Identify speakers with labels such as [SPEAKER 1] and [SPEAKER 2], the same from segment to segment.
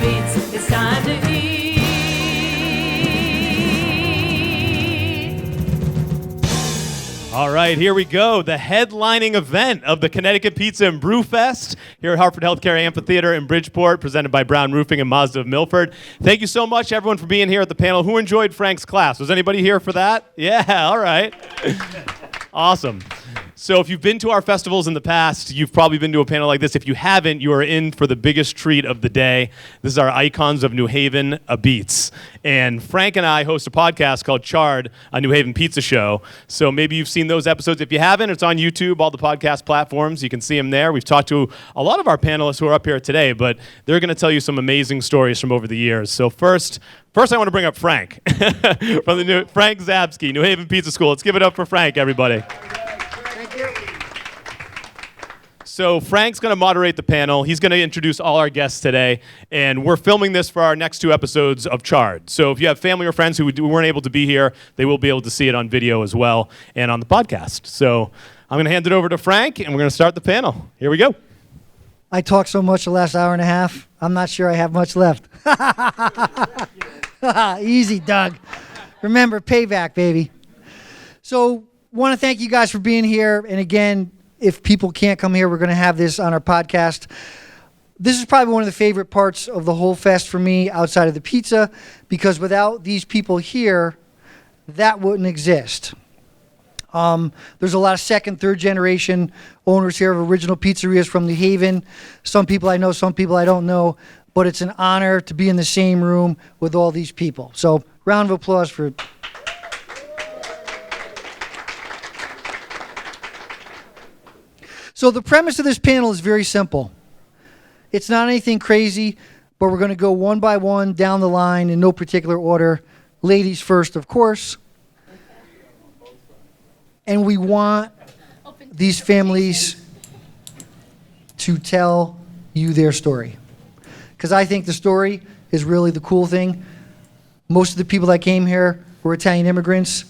[SPEAKER 1] beats, it's time to eat.
[SPEAKER 2] All right, here we go. The headlining event of the Connecticut Pizza and Brew Fest here at Hartford Healthcare Amphitheater in Bridgeport, presented by Brown Roofing and Mazda of Milford. Thank you so much, everyone, for being here at the panel. Who enjoyed Frank's class? Was anybody here for that? Yeah, all right. Awesome. So if you've been to our festivals in the past, you've probably been to a panel like this. If you haven't, you are in for the biggest treat of the day. This is our Icons of New Haven, Apizza. And Frank and I host a podcast called Charred, a New Haven pizza show. So maybe you've seen those episodes. If you haven't, it's on YouTube, all the podcast platforms. You can see them there. We've talked to a lot of our panelists who are up here today, but they're going to tell you some amazing stories from over the years. So first I want to bring up Frank from the Frank Zabsky, New Haven Pizza School. Let's give it up for Frank, everybody. So Frank's going to moderate the panel. He's going to introduce all our guests today, and we're filming this for our next 2 episodes of Charred. So if you have family or friends who weren't able to be here, they will be able to see it on video as well and on the podcast. So I'm going to hand it over to Frank, and we're going to start the panel. Here we go.
[SPEAKER 3] I talked so much the last hour and a half, I'm not sure I have much left. Easy, Doug. Remember, payback, baby. So want to thank you guys for being here, and again, if people can't come here, we're going to have this on our podcast. This is probably one of the favorite parts of the whole fest for me outside of the pizza, because without these people here, that wouldn't exist. There's a lot of second, third generation owners here of original pizzerias from New Haven. Some people I know, some people I don't know, but it's an honor to be in the same room with all these people. So round of applause for... So the premise of this panel is very simple. It's not anything crazy, but we're going to go one by one down the line in no particular order. Ladies first, of course. And we want these families to tell you their story. Because I think the story is really the cool thing. Most of the people that came here were Italian immigrants.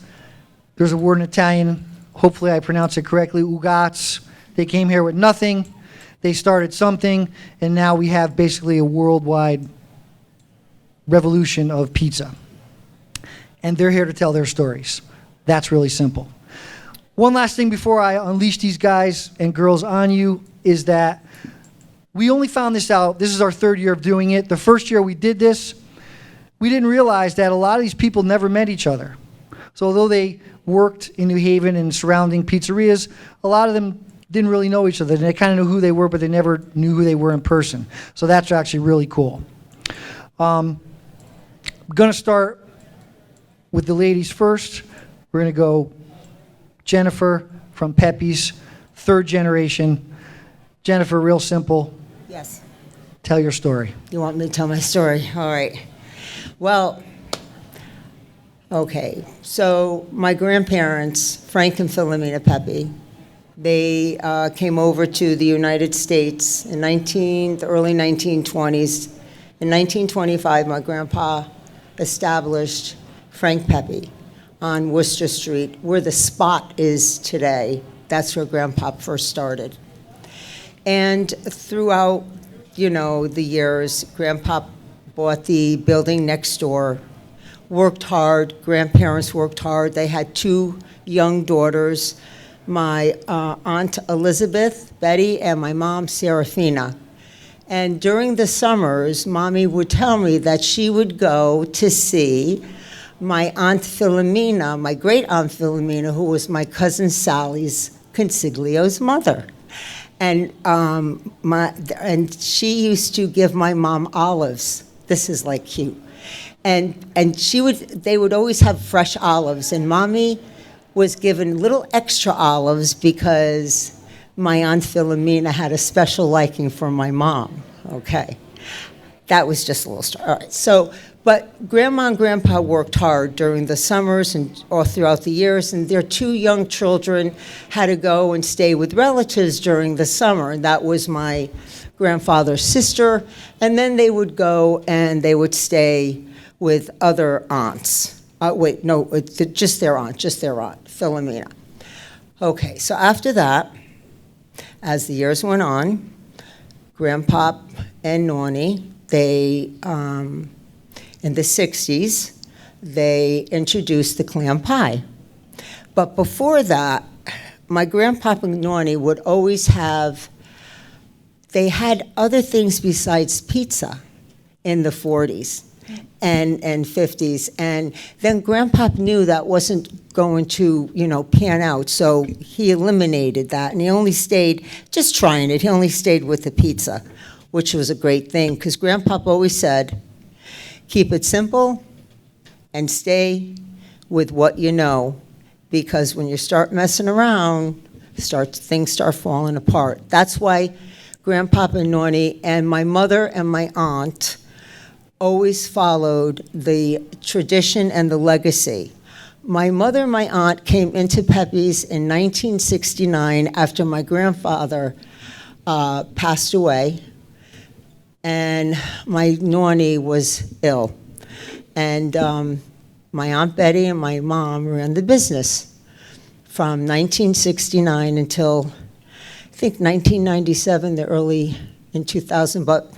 [SPEAKER 3] There's a word in Italian, hopefully I pronounce it correctly, ugats. They came here with nothing, they started something, and now we have basically a worldwide revolution of pizza. And they're here to tell their stories. That's really simple. One last thing before I unleash these guys and girls on you is that we only found this out, this is our 3rd year of doing it. The first year we did this, we didn't realize that a lot of these people never met each other. So although they worked in New Haven and surrounding pizzerias, a lot of them didn't really know each other. They kind of knew who they were, but they never knew who they were in person. So that's actually really cool. I'm going to start with the ladies first. We're going to go Jennifer from Pepe's, 3rd generation. Jennifer, real simple.
[SPEAKER 4] Yes.
[SPEAKER 3] Tell your story.
[SPEAKER 4] You want me to tell my story? All right. Well, okay. So my grandparents, Frank and Philomena Pepe, they came over to the United States in the early 1920s. In 1925, my grandpa established Frank Pepe on Worcester Street, where the spot is today. That's where Grandpa first started. And throughout, the years, Grandpa bought the building next door, worked hard, grandparents worked hard. They had 2 young daughters, my Aunt Elizabeth, Betty, and my mom, Serafina. And during the summers, Mommy would tell me that she would go to see my Aunt Philomena, my great Aunt Philomena, who was my cousin Sally's Consiglio's mother. And she used to give my mom olives. This is like cute. And they would always have fresh olives, and Mommy was given little extra olives because my Aunt Philomena had a special liking for my mom, okay? That was just a little story. All right, so, but Grandma and Grandpa worked hard during the summers and all throughout the years, and their 2 young children had to go and stay with relatives during the summer, and that was my grandfather's sister, and then they would go and they would stay with other aunts. Just their aunt, Philomena. Okay, so after that, as the years went on, Grandpa and Nonnie, they, in the 60s, they introduced the clam pie. But before that, my grandpapa and Nonny would always have, they had other things besides pizza in the 40s and 50s. And then Grandpapa knew that wasn't going to, pan out. So he eliminated that. And he only stayed, just trying it, he only stayed with the pizza, which was a great thing. Because Grandpapa always said, keep it simple and stay with what you know. Because when you start messing around, things start falling apart. That's why Grandpapa and Nonny and my mother and my aunt always followed the tradition and the legacy. My mother and my aunt came into Pepe's in 1969 after my grandfather passed away, and my Nonny was ill. And my Aunt Betty and my mom ran the business from 1969 until, I think, 1997, the early in 2000. But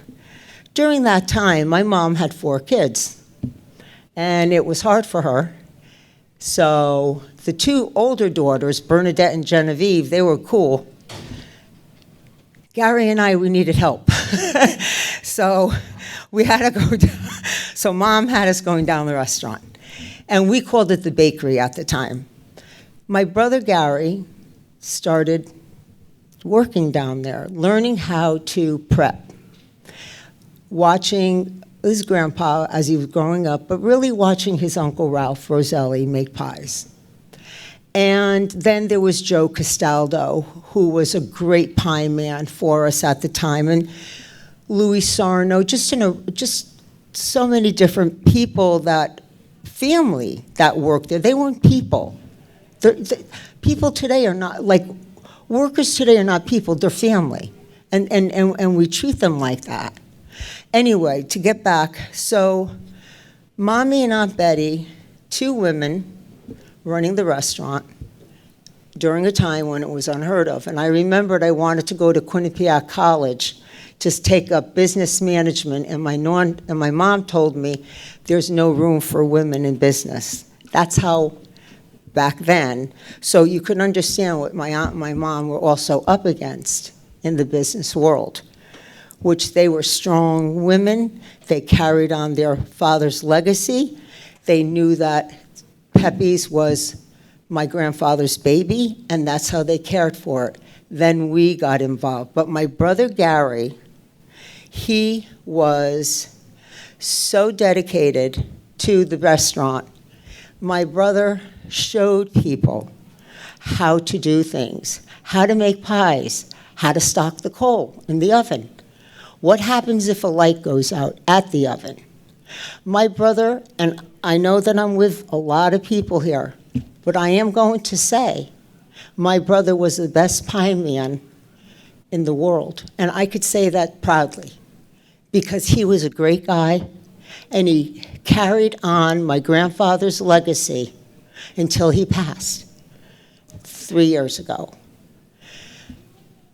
[SPEAKER 4] during that time, my mom had 4 kids, and it was hard for her. So the 2 older daughters, Bernadette and Genevieve, they were cool. Gary and I, we needed help. So we had to go down. So Mom had us going down the restaurant. And we called it the bakery at the time. My brother Gary started working down there, learning how to prep, watching his grandpa as he was growing up, but really watching his Uncle Ralph Roselli make pies. And then there was Joe Castaldo, who was a great pie man for us at the time, and Louis Sarno, just so many different people, family that worked there. They weren't people. People today are not, workers today are not people, they're family. And we treat them like that. Anyway, to get back, so Mommy and Aunt Betty, 2 women running the restaurant during a time when it was unheard of. And I remembered I wanted to go to Quinnipiac College to take up business management, and my mom told me there's no room for women in business. That's how back then. So you can understand what my aunt and my mom were also up against in the business world, which they were strong women. They carried on their father's legacy. They knew that Pepe's was my grandfather's baby, and that's how they cared for it. Then we got involved. But my brother Gary, he was so dedicated to the restaurant. My brother showed people how to do things, how to make pies, how to stock the coal in the oven. What happens if a light goes out at the oven? My brother, and I know that I'm with a lot of people here, but I am going to say my brother was the best pie man in the world. And I could say that proudly because he was a great guy and he carried on my grandfather's legacy until he passed 3 years ago.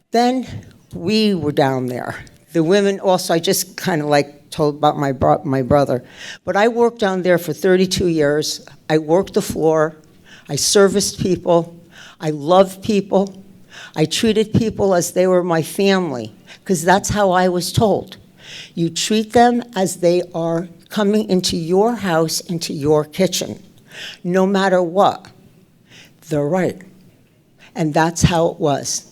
[SPEAKER 4] Then we were down there. The women also, I just kind of told about my brother. But I worked down there for 32 years. I worked the floor. I serviced people. I loved people. I treated people as they were my family, because that's how I was told. You treat them as they are coming into your house, into your kitchen. No matter what, they're right. And that's how it was.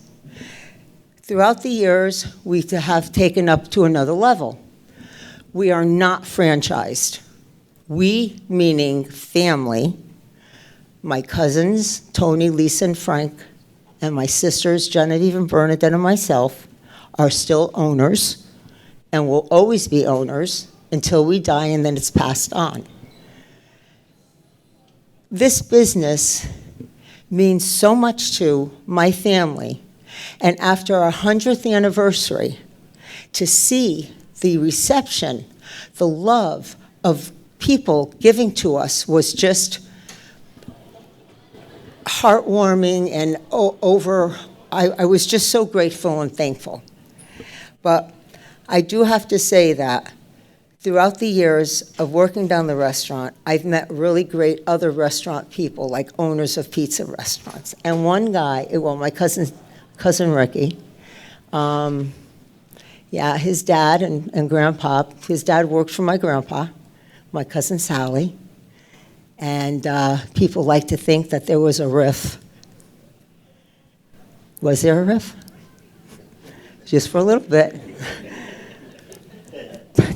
[SPEAKER 4] Throughout the years, we have taken up to another level. We are not franchised. We, meaning family, my cousins, Tony, Lisa, and Frank, and my sisters, Genevieve and Bernadette, and myself, are still owners and will always be owners until we die, and then it's passed on. This business means so much to my family, and after our 100th anniversary, to see the reception, the love of people giving to us was just heartwarming, and I was just so grateful and thankful. But I do have to say that Throughout the years of working down the restaurant, I've met really great other restaurant people, like owners of pizza restaurants. And one guy, well, my cousin Ricky, his dad and grandpa, his dad worked for my grandpa, my cousin Sally, and people like to think that there was a riff. Was there a riff? Just for a little bit.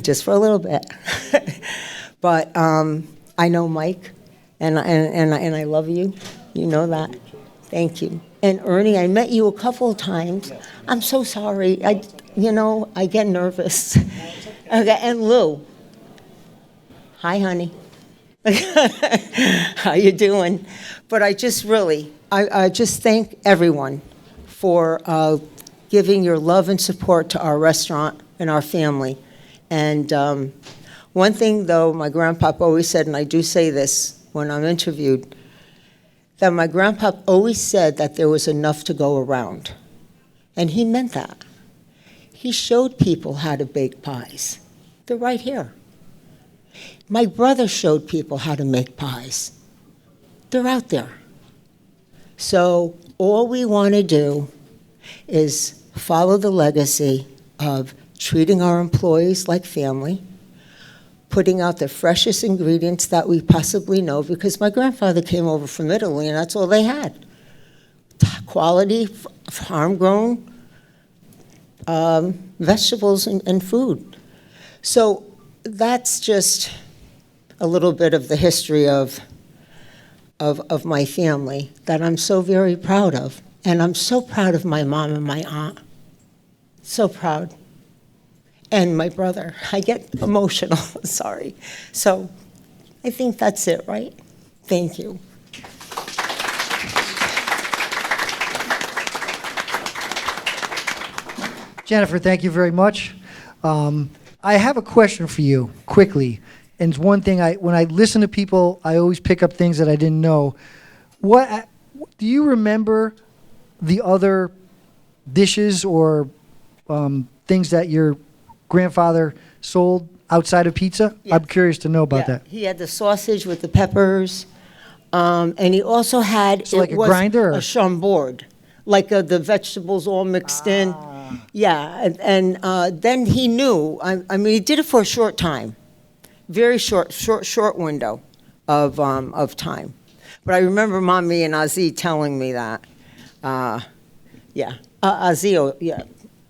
[SPEAKER 4] Just for a little bit. But I know Mike, and I love you. You know that. Thank you. And Ernie, I met you a couple of times. I'm so sorry. I get nervous. Okay, and Lou. Hi, honey. How you doing? But I just thank everyone for giving your love and support to our restaurant and our family. And one thing, though, my grandpa always said, and I do say this when I'm interviewed, that my grandpa always said that there was enough to go around. And he meant that. He showed people how to bake pies. They're right here. My brother showed people how to make pies. They're out there. So all we want to do is follow the legacy of treating our employees like family, putting out the freshest ingredients that we possibly know, because my grandfather came over from Italy and that's all they had. Quality, farm-grown vegetables and food. So that's just a little bit of the history of my family that I'm so very proud of. And I'm so proud of my mom and my aunt. So proud. And my brother. I get emotional, sorry. So I think that's it, right? Thank you.
[SPEAKER 3] Jennifer, thank you very much. I have a question for you, quickly. And it's one thing, when I listen to people, I always pick up things that I didn't know. What do you remember the other dishes or things that your grandfather sold outside of pizza?
[SPEAKER 4] Yeah.
[SPEAKER 3] I'm curious to know about that.
[SPEAKER 4] He had the sausage with the peppers, and he also had
[SPEAKER 3] So like a grinder, or?
[SPEAKER 4] a chambord, like the vegetables all mixed in. Yeah, and then he knew. I mean, he did it for a short time, very short window of time. But I remember Mommy and Ozzy telling me that. Ozzy, yeah,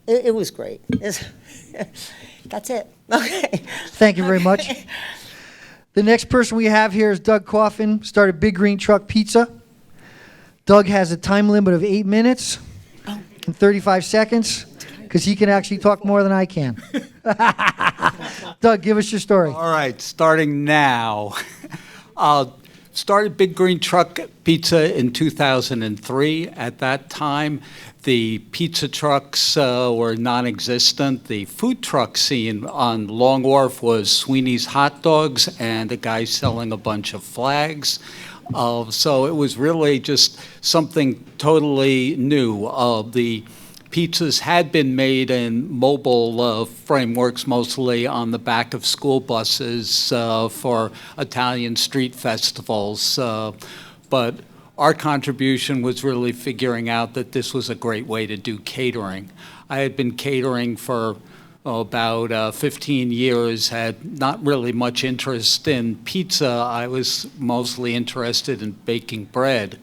[SPEAKER 4] it was great. That's it. Okay.
[SPEAKER 3] Thank you very much. The next person we have here is Doug Coffin, started Big Green Truck Pizza. Doug has a time limit of 8 minutes and 35 seconds, because he can actually talk more than I can. Doug, give us your story.
[SPEAKER 5] All right, starting now. Started Big Green Truck Pizza in 2003. At that time, the pizza trucks were non-existent. The food truck scene on Long Wharf was Sweeney's Hot Dogs and a guy selling a bunch of flags. So it was really just something totally new. The pizzas had been made in mobile frameworks, mostly on the back of school buses for Italian street festivals. But our contribution was really figuring out that this was a great way to do catering. I had been catering for about 15 years, had not really much interest in pizza. I was mostly interested in baking bread.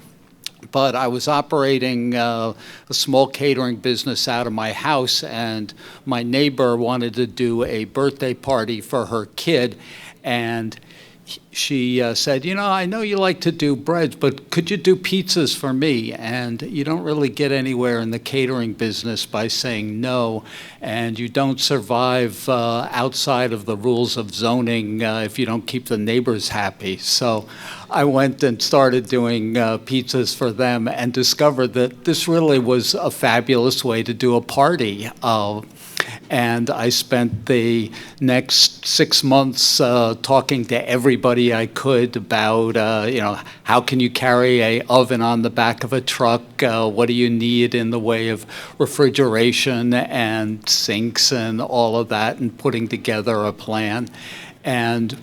[SPEAKER 5] But I was operating a small catering business out of my house, and my neighbor wanted to do a birthday party for her kid, and she said, I know you like to do breads, but could you do pizzas for me? And you don't really get anywhere in the catering business by saying no, and you don't survive outside of the rules of zoning if you don't keep the neighbors happy. So I went and started doing pizzas for them and discovered that this really was a fabulous way to do a party. And I spent the next 6 months talking to everybody everybody I could about, how can you carry a oven on the back of a truck? What do you need in the way of refrigeration and sinks and all of that, and putting together a plan. And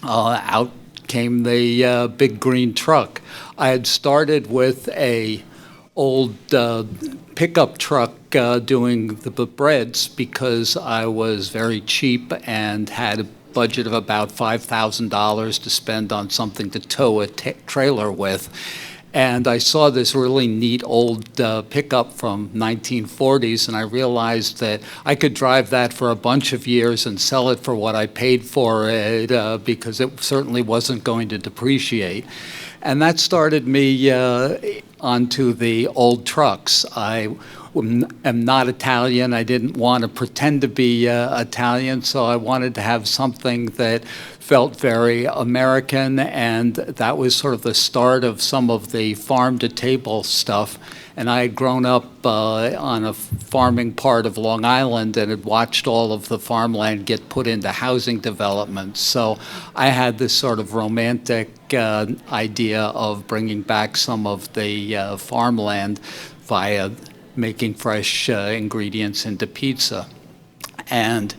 [SPEAKER 5] out came the big green truck. I had started with a old pickup truck doing the breads because I was very cheap and had a budget of about $5,000 to spend on something to tow a trailer with. And I saw this really neat old pickup from 1940s, and I realized that I could drive that for a bunch of years and sell it for what I paid for it because it certainly wasn't going to depreciate. And that started me onto the old trucks. I am not Italian. I didn't want to pretend to be Italian, so I wanted to have something that felt very American, and that was sort of the start of some of the farm-to-table stuff. And I had grown up on a farming part of Long Island and had watched all of the farmland get put into housing development. So I had this sort of romantic idea of bringing back some of the farmland via making fresh ingredients into pizza. And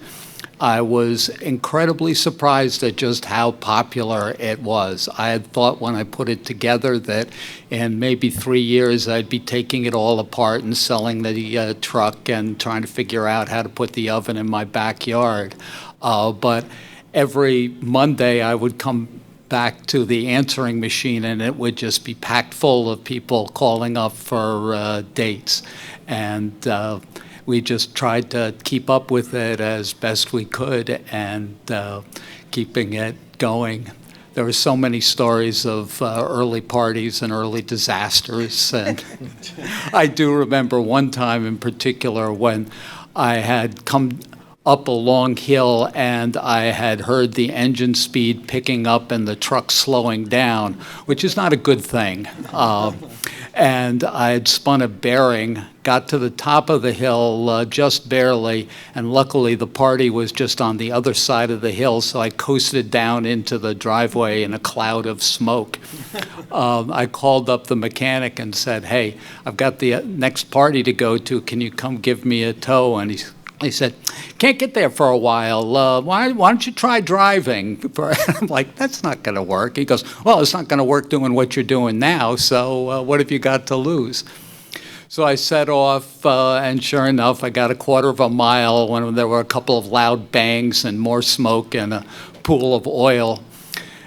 [SPEAKER 5] I was incredibly surprised at just how popular it was. I had thought when I put it together that in maybe 3 years I'd be taking it all apart and selling the truck and trying to figure out how to put the oven in my backyard. But every Monday I would come back to the answering machine and it would just be packed full of people calling up for dates. And we just tried to keep up with it as best we could and keeping it going. There were so many stories of early parties and early disasters. And I do remember one time in particular when I had come up a long hill and I had heard the engine speed picking up and the truck slowing down, which is not a good thing. And I had spun a bearing, got to the top of the hill just barely, and luckily the party was just on the other side of the hill, so I coasted down into the driveway in a cloud of smoke. I called up the mechanic and said, "Hey, I've got the next party to go to. Can you come give me a tow?" And he said, "Can't get there for a while. Why don't you try driving?" I'm like, "That's not going to work." He goes, "Well, it's not going to work doing what you're doing now, so what have you got to lose?" So I set off, and sure enough, I got a quarter of a mile when there were a couple of loud bangs and more smoke and a pool of oil.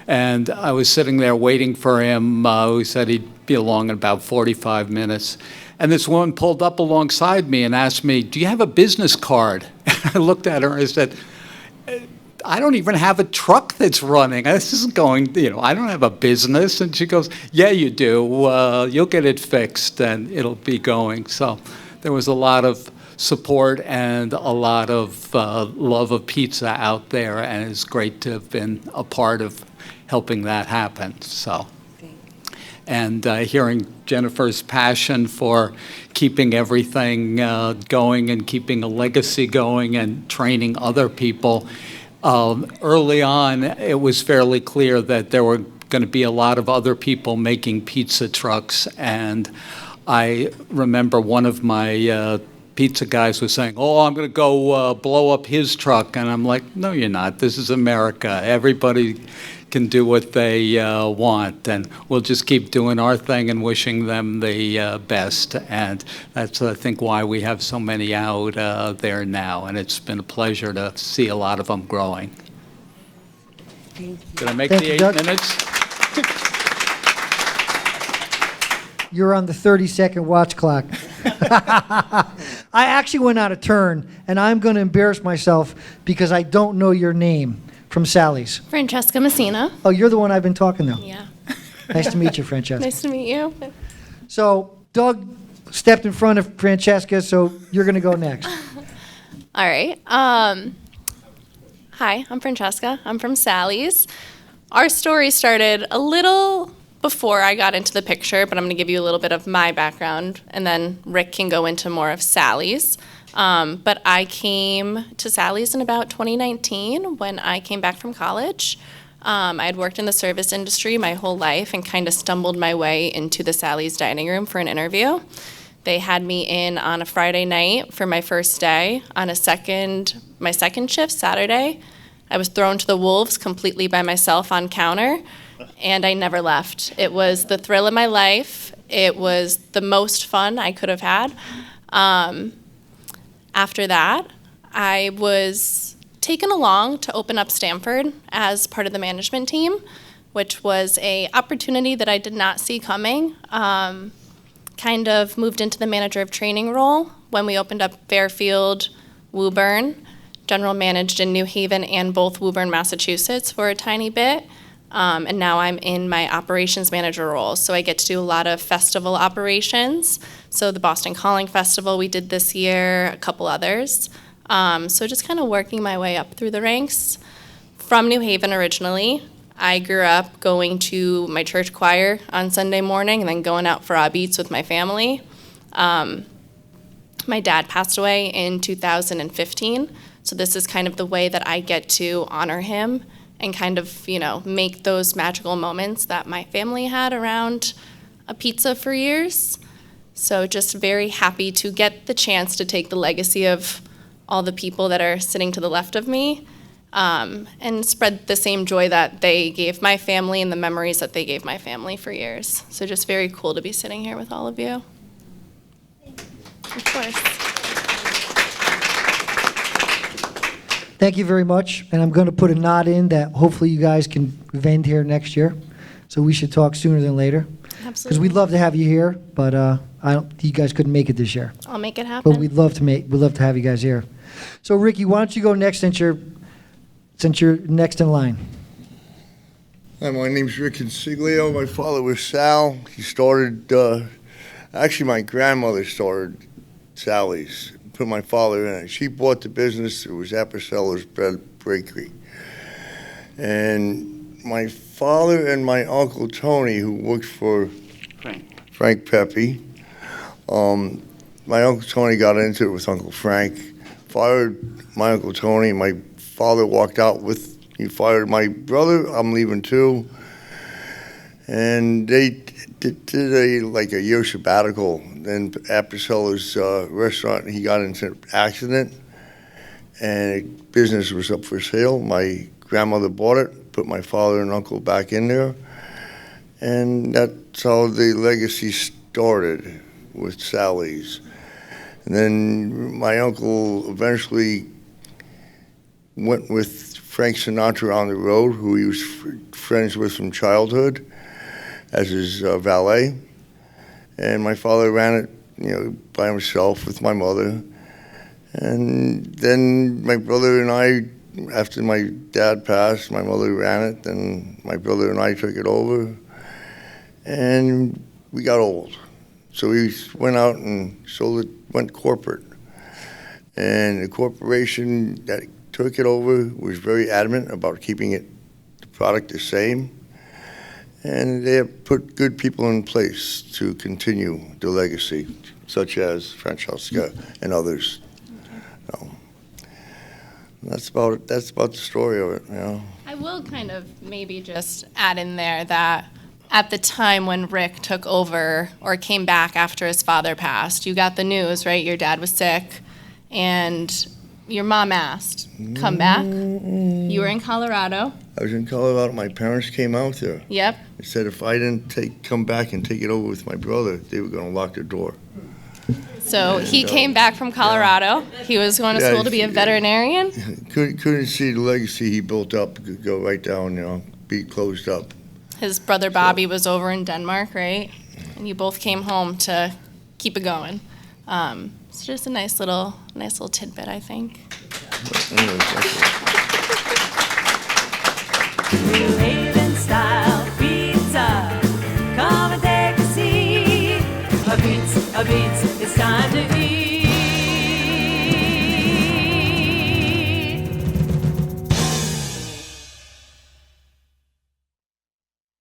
[SPEAKER 5] And I was sitting there waiting for him. He said he'd be along in about 45 minutes. And this woman pulled up alongside me and asked me, "Do you have a business card?" And I looked at her and I said, "I don't even have a truck that's running. This isn't going, I don't have a business." And she goes, "Yeah, you do. You'll get it fixed and it'll be going." So there was a lot of support and a lot of love of pizza out there, and it's great to have been a part of helping that happen. So. And hearing Jennifer's passion for keeping everything going and keeping a legacy going and training other people. Early on, it was fairly clear that there were going to be a lot of other people making pizza trucks. And I remember one of my pizza guys was saying, "Oh, I'm going to go blow up his truck." And I'm like, "No, you're not. This is America. Everybody can do what they want, and we'll just keep doing our thing and wishing them the best." And that's, I think, why we have so many out there now, and it's been a pleasure to see a lot of them growing. Did I make
[SPEAKER 3] Thank
[SPEAKER 5] the
[SPEAKER 3] you,
[SPEAKER 5] 8
[SPEAKER 3] Doug.
[SPEAKER 5] minutes?
[SPEAKER 3] You're on the 30-second watch clock. I actually went out of turn, and I'm going to embarrass myself because I don't know your name from Sally's.
[SPEAKER 1] Francesca Messina.
[SPEAKER 3] Oh, you're the one I've been talking to.
[SPEAKER 1] Yeah.
[SPEAKER 3] Nice to meet you, Francesca.
[SPEAKER 1] Nice to meet you.
[SPEAKER 3] So Doug stepped in front of Francesca, so you're going to go next.
[SPEAKER 1] All right. Hi, I'm Francesca. I'm from Sally's. Our story started a little before I got into the picture, but I'm going to give you a little bit of my background, and then Rick can go into more of Sally's. But I came to Sally's in about 2019 when I came back from college. I had worked in the service industry my whole life and kind of stumbled my way into the Sally's dining room for an interview. They had me in on a Friday night for my first day. On my second shift, Saturday, I was thrown to the wolves completely by myself on counter, and I never left. It was the thrill of my life. It was the most fun I could have had. After that, I was taken along to open up Stamford as part of the management team, which was an opportunity that I did not see coming. Kind of moved into the manager of training role when we opened up Fairfield, Woburn, general managed in New Haven and both Woburn, Massachusetts for a tiny bit. And now I'm in my operations manager role. So I get to do a lot of festival operations. So the Boston Calling Festival we did this year, a couple others. So just kind of working my way up through the ranks. From New Haven originally, I grew up going to my church choir on Sunday morning and then going out for Apizza with my family. My dad passed away in 2015, so this is kind of the way that I get to honor him and kind of, make those magical moments that my family had around a pizza for years. So just very happy to get the chance to take the legacy of all the people that are sitting to the left of me and spread the same joy that they gave my family and the memories that they gave my family for years. So just very cool to be sitting here with all of you. Of course.
[SPEAKER 3] Thank you very much. And I'm going to put a nod in that hopefully you guys can vend here next year. So we should talk sooner than later.
[SPEAKER 1] Absolutely.
[SPEAKER 3] Because we'd love to have you here, but you guys couldn't make it this year.
[SPEAKER 1] I'll make it happen.
[SPEAKER 3] But we'd love to have you guys here. So Ricky, why don't you go next since you're next in line.
[SPEAKER 6] Hi, my name's Rick Consiglio. My father was Sal. He started, actually my grandmother started Sally's, put my father in it. She bought the business. It was Apizza's Bread Bakery. And my father and my Uncle Tony, who worked for Frank Pepe, my Uncle Tony got into it with Uncle Frank, fired my Uncle Tony. My father walked out he fired my brother. I'm leaving too. And they did a year sabbatical. Then Apizza's restaurant, he got into an accident and business was up for sale. My grandmother bought it, put my father and uncle back in there. And that's how the legacy started with Sally's. And then my uncle eventually went with Frank Sinatra on the road, who he was friends with from childhood, as his valet. And my father ran it, by himself with my mother. And then my brother and I, after my dad passed, my mother ran it, and my brother and I took it over. And we got old. So we went out and sold it, went corporate. And the corporation that took it over was very adamant about keeping the product the same. And they have put good people in place to continue the legacy, such as Francesca and others. So, that's about it. That's about the story of it.
[SPEAKER 1] I will kind of maybe just add in there that at the time when Rick took over or came back after his father passed, you got the news, right? Your dad was sick, and your mom asked, come back. You were in Colorado.
[SPEAKER 6] I was in Colorado. My parents came out there.
[SPEAKER 1] Yep.
[SPEAKER 6] They said if I didn't come back and take it over with my brother, they were going to lock the door.
[SPEAKER 1] So he came back from Colorado. He was going to school to be a veterinarian.
[SPEAKER 6] Couldn't see the legacy he built up go right down, be closed up.
[SPEAKER 1] His brother Bobby was over in Denmark, right? And you both came home to keep it going. It's just a nice little tidbit, I think.
[SPEAKER 7] New Haven style pizza, come and take a seat. A beats, it's time to eat.